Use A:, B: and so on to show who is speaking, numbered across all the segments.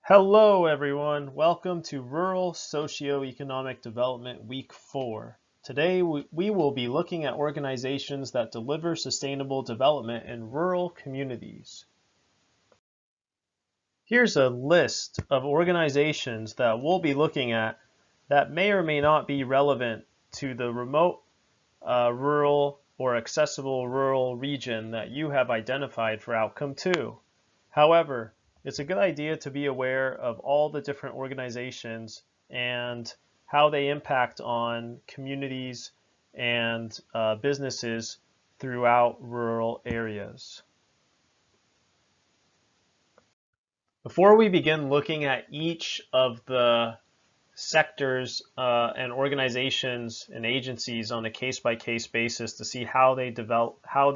A: Hello, everyone. Welcome to Rural Socioeconomic Development Week 4. Today, we will be looking at organizations that deliver sustainable development in rural communities. Here's a list of organizations that we'll be looking at that may or may not be relevant to the remote, rural, or accessible rural region that you have identified for Outcome 2. However, it's a good idea to be aware of all the different organizations and how they impact on communities and businesses throughout rural areas. Before we begin looking at each of the sectors and organizations and agencies on a case-by-case basis to see how they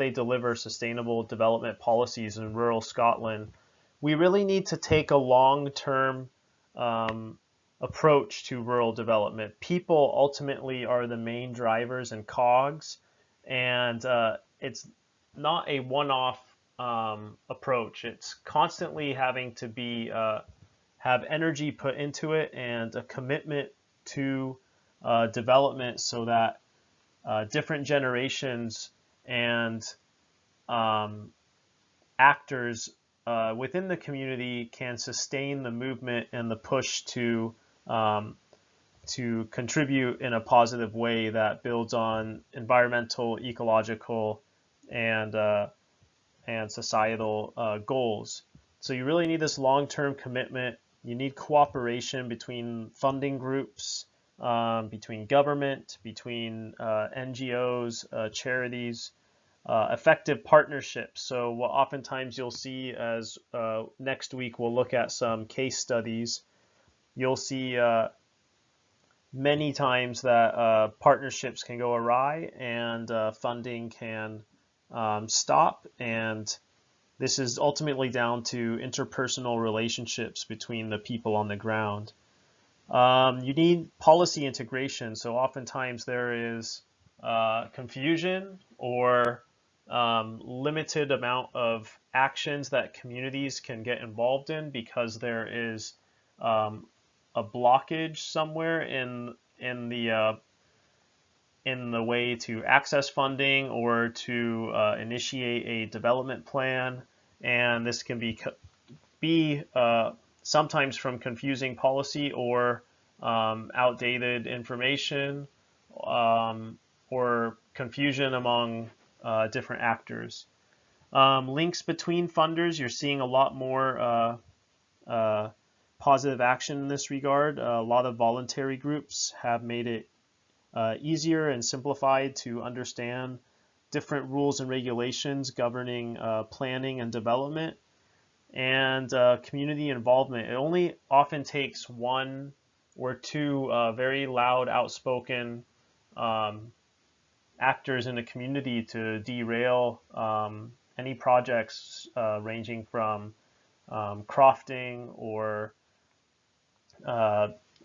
A: deliver sustainable development policies in rural Scotland, we really need to take a long-term approach to rural development. People ultimately are the main drivers and cogs, and it's not a one-off approach. It's constantly having to be have energy put into it and a commitment to development so that different generations and actors within the community can sustain the movement and the push to contribute in a positive way that builds on environmental, ecological, and societal goals. So you really need this long-term commitment. You need cooperation between funding groups, between government, between NGOs, charities, effective partnerships. So what oftentimes you'll see as next week we'll look at some case studies. You'll see many times that partnerships can go awry and funding can stop, and this is ultimately down to interpersonal relationships between the people on the ground. You need policy integration, so oftentimes there is confusion or limited amount of actions that communities can get involved in because there is a blockage somewhere in the way to access funding or to initiate a development plan, and this can be sometimes from confusing policy or outdated information or confusion among different actors. Links between funders, you're seeing a lot more positive action in this regard. A lot of voluntary groups have made it easier and simplified to understand different rules and regulations governing planning and development, and community involvement. It only often takes one or two very loud, outspoken actors in a community to derail any projects ranging from crofting or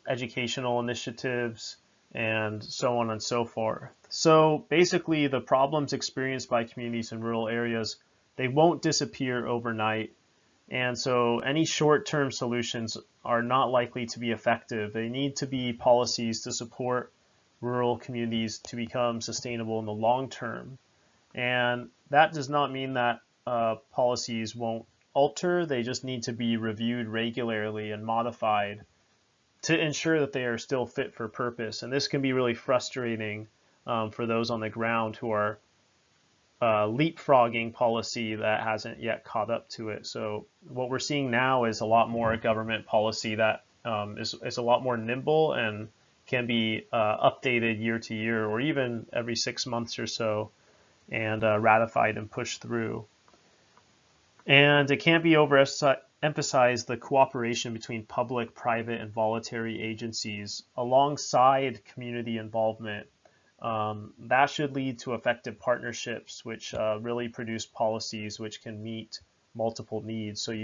A: educational initiatives and so on and so forth. So basically the problems experienced by communities in rural areas, they won't disappear overnight. And so any short-term solutions are not likely to be effective. They need to be policies to support rural communities to become sustainable in the long term. And that does not mean that policies won't alter. They just need to be reviewed regularly and modified to ensure that they are still fit for purpose. And this can be really frustrating for those on the ground who are leapfrogging policy that hasn't yet caught up to it. So what we're seeing now is a lot more government policy that is a lot more nimble and can be updated year to year or even every 6 months or so, and ratified and pushed through. And it can't be overemphasized the cooperation between public, private, and voluntary agencies alongside community involvement. That should lead to effective partnerships, which really produce policies which can meet multiple needs. So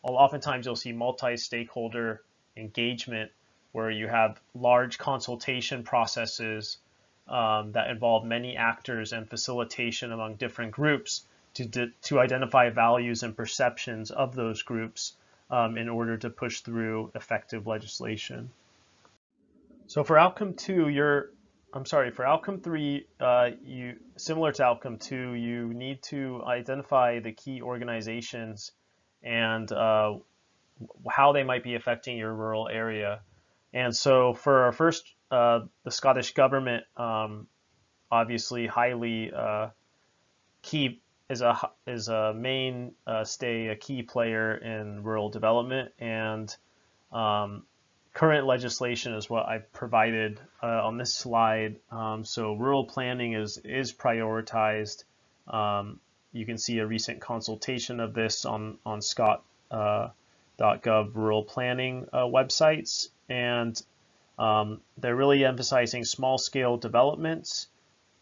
A: oftentimes you'll see multi-stakeholder engagement where you have large consultation processes that involve many actors and facilitation among different groups to identify values and perceptions of those groups in order to push through effective legislation. So for outcome two, for outcome three, similar to outcome two, you need to identify the key organizations and how they might be affecting your rural area. And so for our first, the Scottish government, obviously highly key is a mainstay, a key player in rural development, and current legislation is what I've provided on this slide. So rural planning is prioritized. You can see a recent consultation of this on Scott.gov rural planning websites, and they're really emphasizing small-scale developments.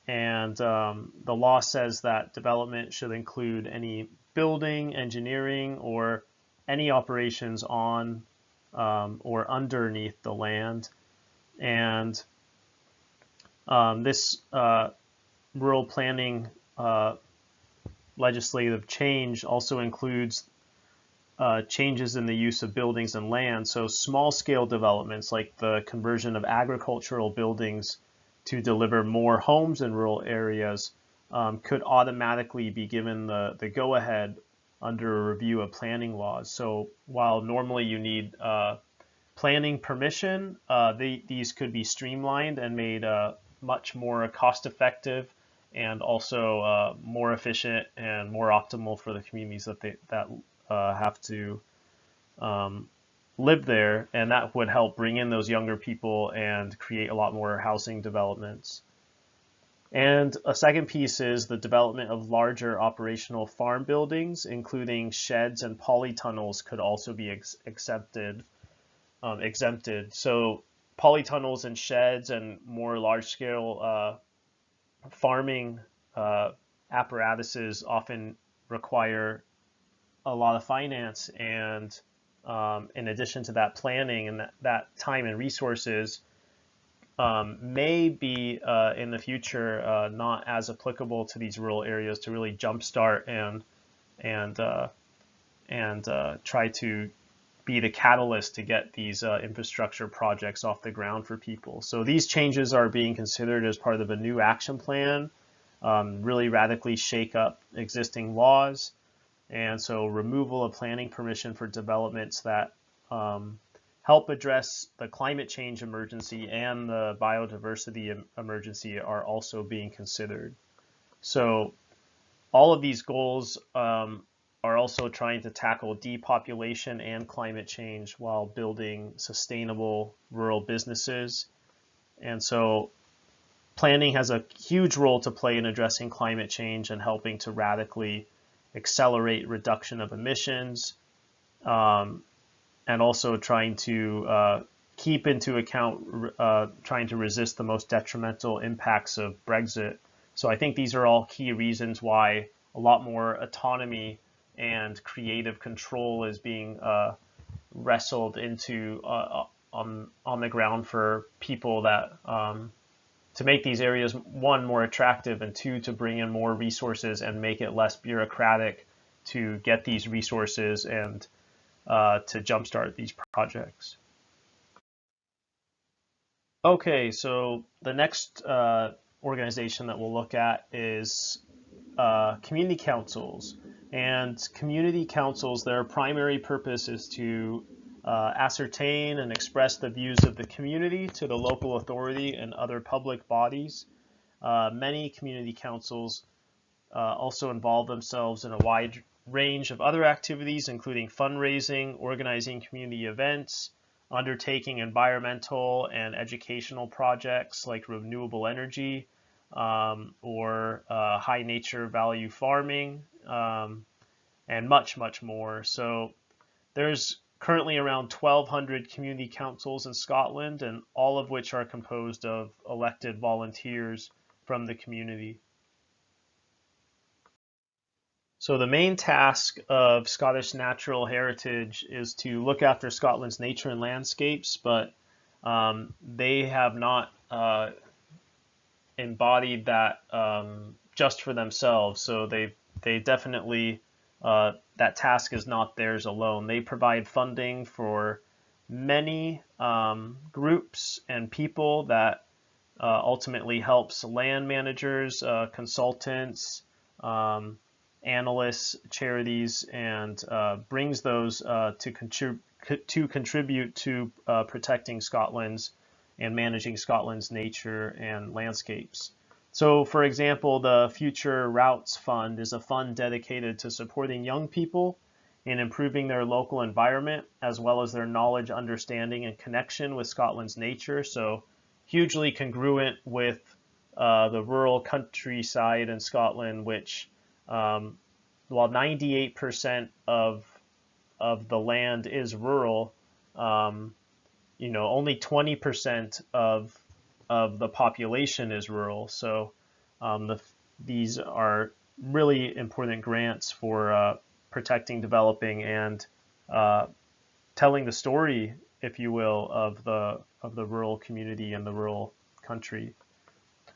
A: And the law says that development should include any building, engineering, or any operations on or underneath the land. And this rural planning legislative change also includes changes in the use of buildings and land. So small-scale developments like the conversion of agricultural buildings to deliver more homes in rural areas could automatically be given the go-ahead under a review of planning laws. So while normally you need planning permission, these could be streamlined and made much more cost-effective and also more efficient and more optimal for the communities that have to live there, and that would help bring in those younger people and create a lot more housing developments. And a second piece is the development of larger operational farm buildings, including sheds and polytunnels could also be exempted. So polytunnels and sheds and more large-scale farming apparatuses often require a lot of finance, and in addition to that, planning and that time and resources may be in the future not as applicable to these rural areas to really jumpstart and try to be the catalyst to get these infrastructure projects off the ground for people. So these changes are being considered as part of a new action plan, really radically shake up existing laws. And so removal of planning permission for developments that help address the climate change emergency and the biodiversity emergency are also being considered. So all of these goals are also trying to tackle depopulation and climate change while building sustainable rural businesses. And so planning has a huge role to play in addressing climate change and helping to radically accelerate reduction of emissions, and also trying to keep into account trying to resist the most detrimental impacts of Brexit. So I think these are all key reasons why a lot more autonomy and creative control is being wrestled into on the ground for people that to make these areas, one, more attractive, and two, to bring in more resources and make it less bureaucratic to get these resources and to jumpstart these projects. Okay, so the next organization that we'll look at is community councils. And community councils, their primary purpose is to ascertain and express the views of the community to the local authority and other public bodies. Many community councils also involve themselves in a wide range of other activities, including fundraising, organizing community events, undertaking environmental and educational projects like renewable energy or high nature value farming, and much, much more. So there's currently around 1,200 community councils in Scotland, and all of which are composed of elected volunteers from the community. So the main task of Scottish Natural Heritage is to look after Scotland's nature and landscapes, but they have not embodied that just for themselves. So they definitely that task is not theirs alone. They provide funding for many groups and people that ultimately helps land managers, consultants, analysts, charities, and brings those to contribute to protecting Scotland's and managing Scotland's nature and landscapes. So, for example, the Future Routes Fund is a fund dedicated to supporting young people in improving their local environment, as well as their knowledge, understanding, and connection with Scotland's nature. So, hugely congruent with the rural countryside in Scotland, which, while 98% of the land is rural, only 20% of the population is rural. So these are really important grants for protecting, developing, and telling the story, if you will, of the rural community and the rural country.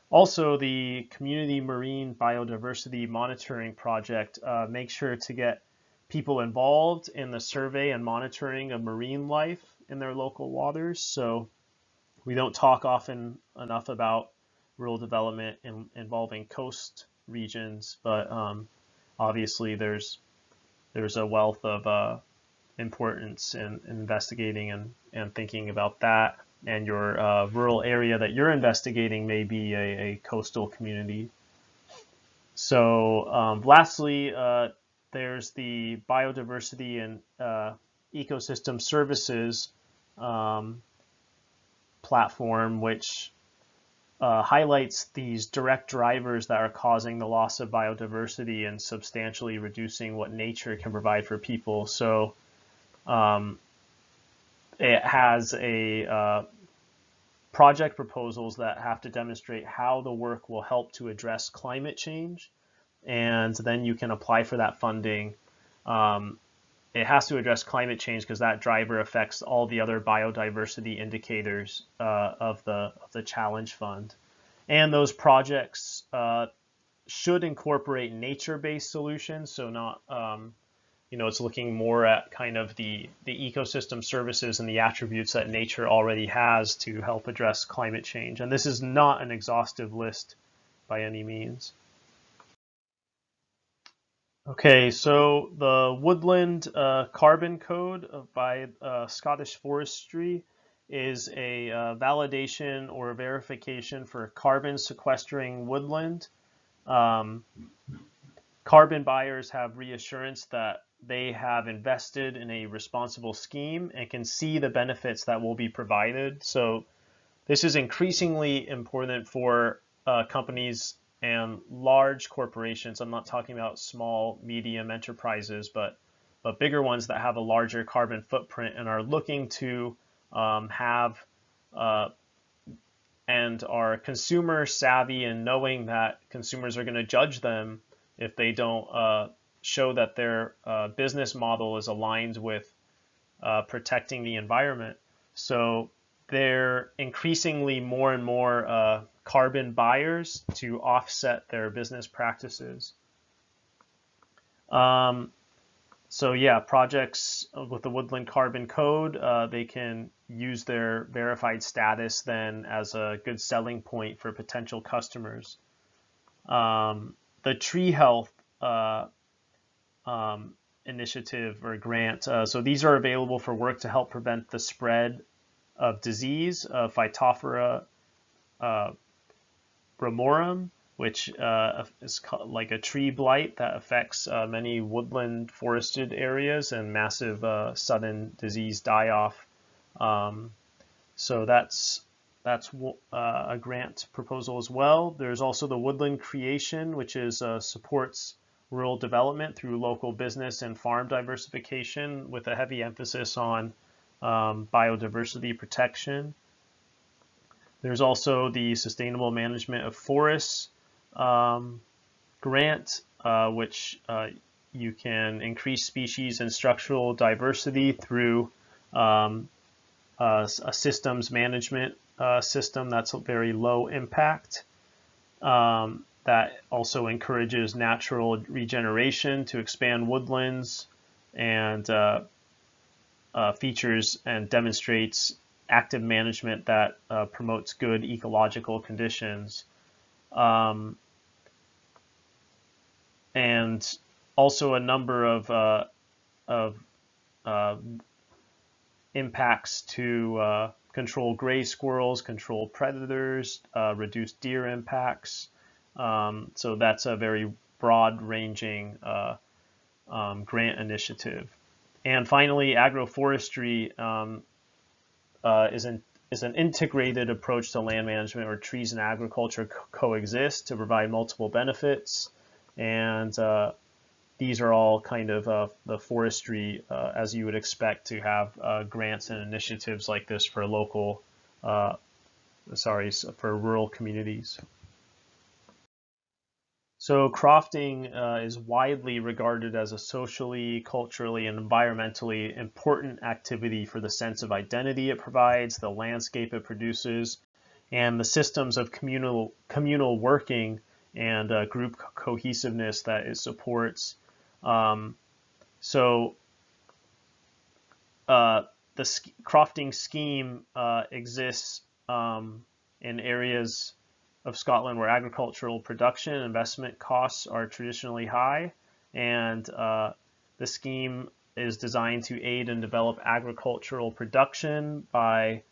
A: Also, the Community Marine Biodiversity Monitoring Project makes sure to get people involved in the survey and monitoring of marine life in their local waters. So we don't talk often enough about rural development involving coast regions, but obviously there's a wealth of importance in investigating and thinking about that. And your rural area that you're investigating may be a coastal community. So lastly, there's the Biodiversity and Ecosystem Services platform, which highlights these direct drivers that are causing the loss of biodiversity and substantially reducing what nature can provide for people. So it has a project proposals that have to demonstrate how the work will help to address climate change, and then you can apply for that funding. It has to address climate change because that driver affects all the other biodiversity indicators of the Challenge Fund. And those projects should incorporate nature-based solutions, so not, it's looking more at kind of the ecosystem services and the attributes that nature already has to help address climate change. And this is not an exhaustive list by any means. Okay, so the Woodland Carbon Code by Scottish Forestry is a validation or verification for carbon sequestering woodland. Carbon buyers have reassurance that they have invested in a responsible scheme and can see the benefits that will be provided. So this is increasingly important for companies and large corporations. I'm not talking about small, medium enterprises, but bigger ones that have a larger carbon footprint and are looking to have and are consumer savvy and knowing that consumers are going to judge them if they don't show that their business model is aligned with protecting the environment. So they're increasingly more and more carbon buyers to offset their business practices. So yeah, projects with the Woodland Carbon Code, they can use their verified status then as a good selling point for potential customers. The Tree Health initiative or grant, so these are available for work to help prevent the spread of disease, Phytophthora ramorum, which is like a tree blight that affects many woodland forested areas and massive sudden disease die-off. So that's a grant proposal as well. There's also the Woodland Creation, which is supports rural development through local business and farm diversification with a heavy emphasis on biodiversity protection. There's also the Sustainable Management of Forests grant, which you can increase species and structural diversity through a systems management system that's very low impact. That also encourages natural regeneration to expand woodlands and features and demonstrates active management that promotes good ecological conditions. And also a number of impacts to control gray squirrels, control predators, reduce deer impacts. So that's a very broad-ranging grant initiative. And finally, agroforestry is an integrated approach to land management where trees and agriculture coexist to provide multiple benefits. And these are all kind of the forestry as you would expect to have grants and initiatives like this for local, for rural communities. So crofting is widely regarded as a socially, culturally, and environmentally important activity for the sense of identity it provides, the landscape it produces, and the systems of communal working and group cohesiveness that it supports. So the crofting scheme exists in areas of Scotland where agricultural production and investment costs are traditionally high, and the scheme is designed to aid and develop agricultural production by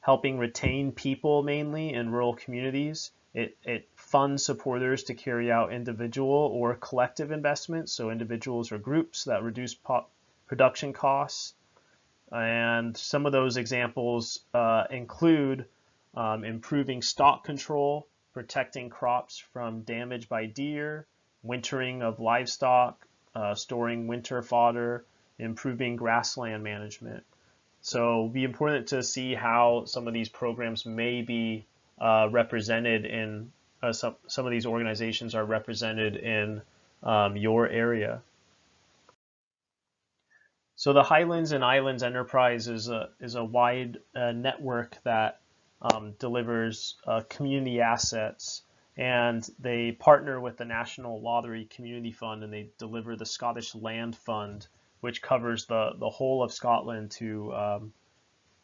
A: helping retain people mainly in rural communities. It funds supporters to carry out individual or collective investments, so individuals or groups that reduce production costs. And some of those examples include improving stock control, protecting crops from damage by deer, wintering of livestock, storing winter fodder, improving grassland management. So it'll be important to see how some of these programs may be represented in, some of these organizations are represented in your area. So the Highlands and Islands Enterprise is a wide network that delivers community assets, and they partner with the National Lottery Community Fund, and they deliver the Scottish Land Fund, which covers the whole of Scotland to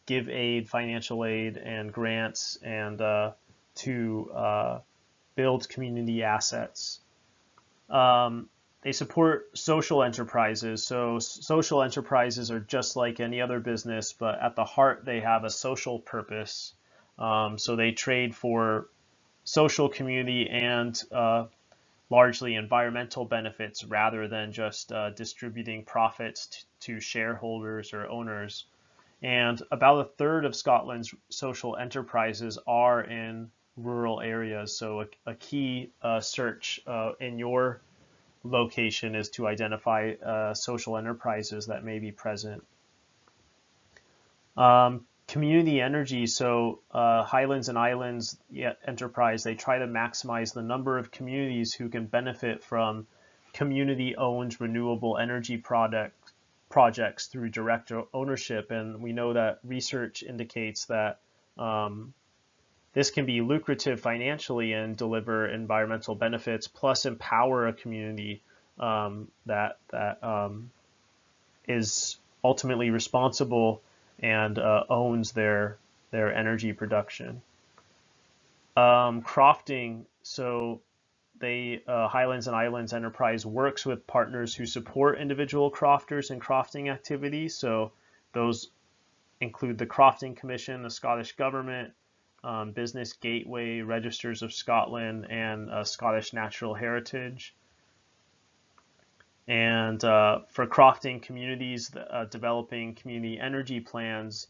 A: give aid, financial aid, and grants, and to build community assets. They support social enterprises. So social enterprises are just like any other business, but at the heart they have a social purpose. So they trade for social, community, and largely environmental benefits rather than just distributing profits to shareholders or owners. And about a third of Scotland's social enterprises are in rural areas. So a key search in your location is to identify social enterprises that may be present. Community energy, so Highlands and Islands Enterprise, they try to maximize the number of communities who can benefit from community-owned renewable energy projects through direct ownership. And we know that research indicates that this can be lucrative financially and deliver environmental benefits, plus empower a community that is ultimately responsible and owns their energy production. Crofting, so Highlands and Islands Enterprise works with partners who support individual crofters and crofting activities. So those include the Crofting Commission, the Scottish Government, Business Gateway, Registers of Scotland, and Scottish Natural Heritage. And for crofting communities, developing community energy plans,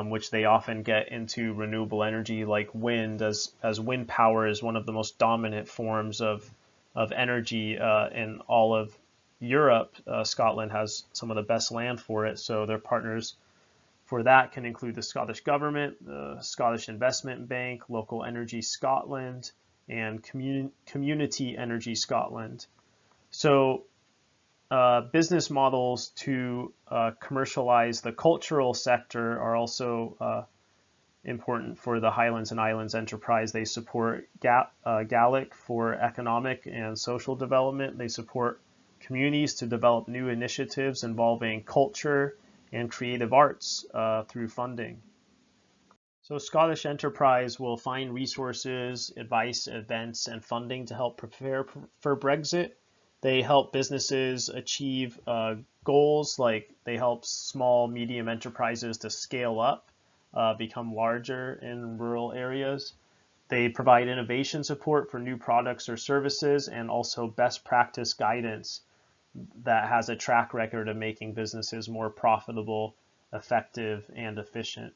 A: which they often get into renewable energy like wind, as wind power is one of the most dominant forms of energy in all of Europe. Scotland has some of the best land for it, so their partners for that can include the Scottish Government, the Scottish Investment Bank, Local Energy Scotland, and Community Energy Scotland. So business models to commercialize the cultural sector are also important for the Highlands and Islands Enterprise. They support Gaelic for economic and social development. They support communities to develop new initiatives involving culture and creative arts through funding. So Scottish Enterprise will find resources, advice, events, and funding to help prepare for Brexit. They help businesses achieve goals, like they help small, medium enterprises to scale up, become larger in rural areas. They provide innovation support for new products or services, and also best practice guidance that has a track record of making businesses more profitable, effective, and efficient.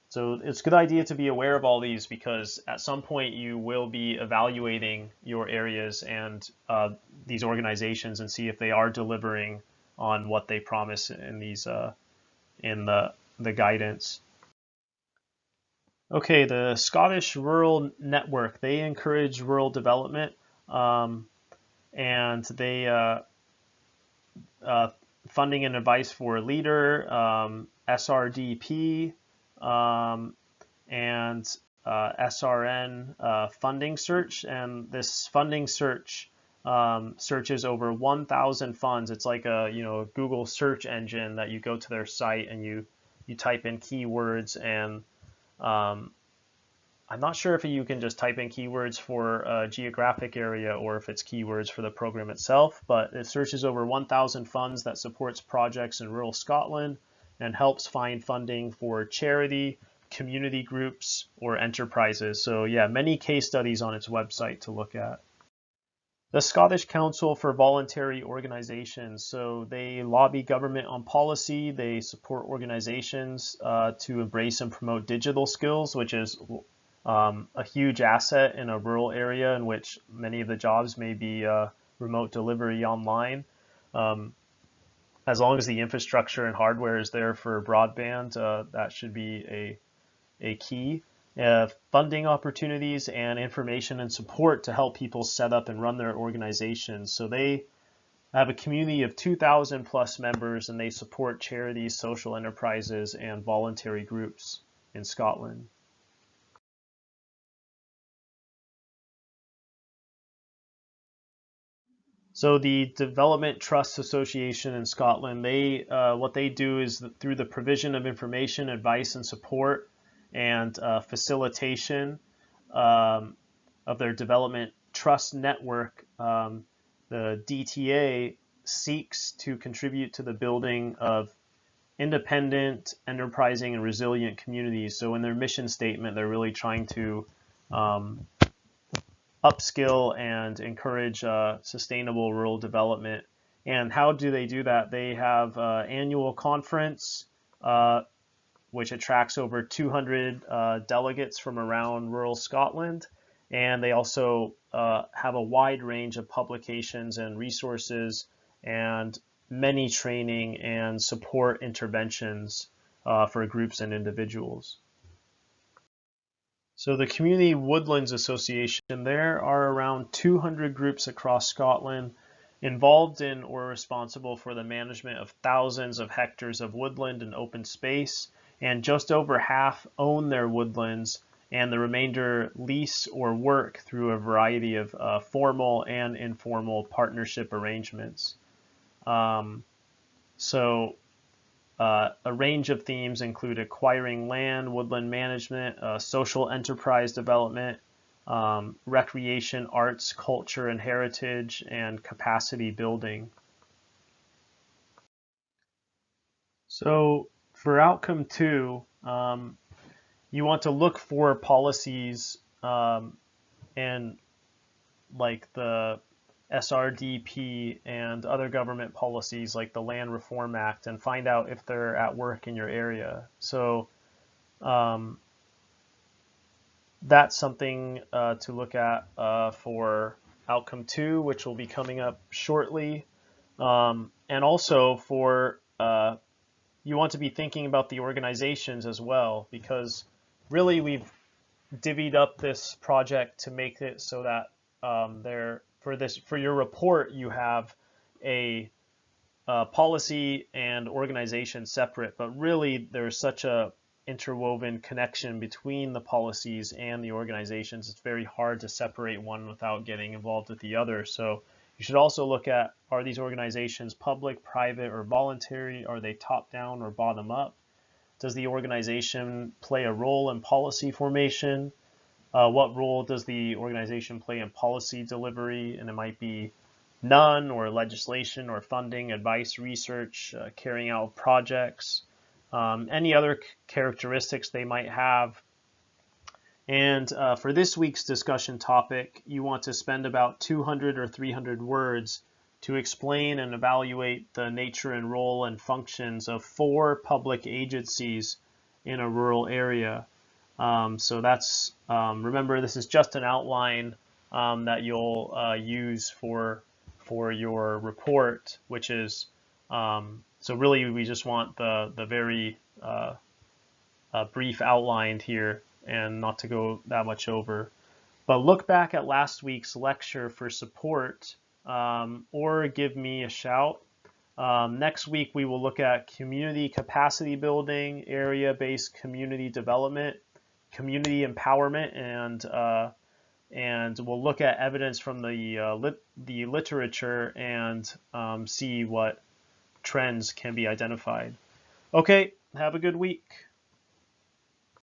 A: So it's a good idea to be aware of all these, because at some point you will be evaluating your areas and these organizations and see if they are delivering on what they promise in these in the guidance. Okay, the Scottish Rural Network, they encourage rural development, and they funding and advice for LEADER, SRDP, and SRN funding search. And this funding search searches over 1,000 funds. It's like a Google search engine that you go to their site and you type in keywords, and I'm not sure if you can just type in keywords for a geographic area or if it's keywords for the program itself, but it searches over 1,000 funds that supports projects in rural Scotland and helps find funding for charity, community groups, or enterprises. So yeah, many case studies on its website to look at. The Scottish Council for Voluntary Organisations, so they lobby government on policy, they support organizations to embrace and promote digital skills, which is a huge asset in a rural area in which many of the jobs may be remote delivery online. As long as the infrastructure and hardware is there for broadband, that should be a key. Funding opportunities and information and support to help people set up and run their organizations. So they have a community of 2,000 plus members, and they support charities, social enterprises, and voluntary groups in Scotland. So the Development Trust Association in Scotland, they what they do is through the provision of information, advice, and support, and facilitation of their development trust network, the DTA seeks to contribute to the building of independent, enterprising, and resilient communities. So in their mission statement, they're really trying to upskill and encourage sustainable rural development. And how do they do that? They have an annual conference, which attracts over 200 delegates from around rural Scotland. And they also have a wide range of publications and resources and many training and support interventions for groups and individuals. So the Community Woodlands Association, there are around 200 groups across Scotland involved in or responsible for the management of thousands of hectares of woodland and open space, and just over half own their woodlands, and the remainder lease or work through a variety of formal and informal partnership arrangements. A range of themes include acquiring land, woodland management, social enterprise development, recreation, arts, culture and heritage, and capacity building. So for outcome 2, you want to look for policies and like the SRDP and other government policies like the Land Reform Act, and find out if they're at work in your area. So that's something to look at for outcome 2, which will be coming up shortly. And also for you want to be thinking about the organizations as well, because really we've divvied up this project to make it so that for your report, you have a policy and organization separate, but really there's such a interwoven connection between the policies and the organizations. It's very hard to separate one without getting involved with the other. So You should also look at, are these organizations public, private, or voluntary? Are they top-down or bottom-up? Does the organization play a role in policy formation? What role does the organization play in policy delivery? And it might be none, or legislation, or funding, advice, research, carrying out projects, any other characteristics they might have. And for this week's discussion topic, you want to spend about 200 or 300 words to explain and evaluate the nature and role and functions of 4 public agencies in a rural area. So that's, remember, this is just an outline that you'll use for your report, which is, so really we just want the very brief outline here and not to go that much over. But look back at last week's lecture for support, or give me a shout. Next week we will look at community capacity building, area-based community development, community empowerment, and we'll look at evidence from the literature and see what trends can be identified. Okay, have a good week.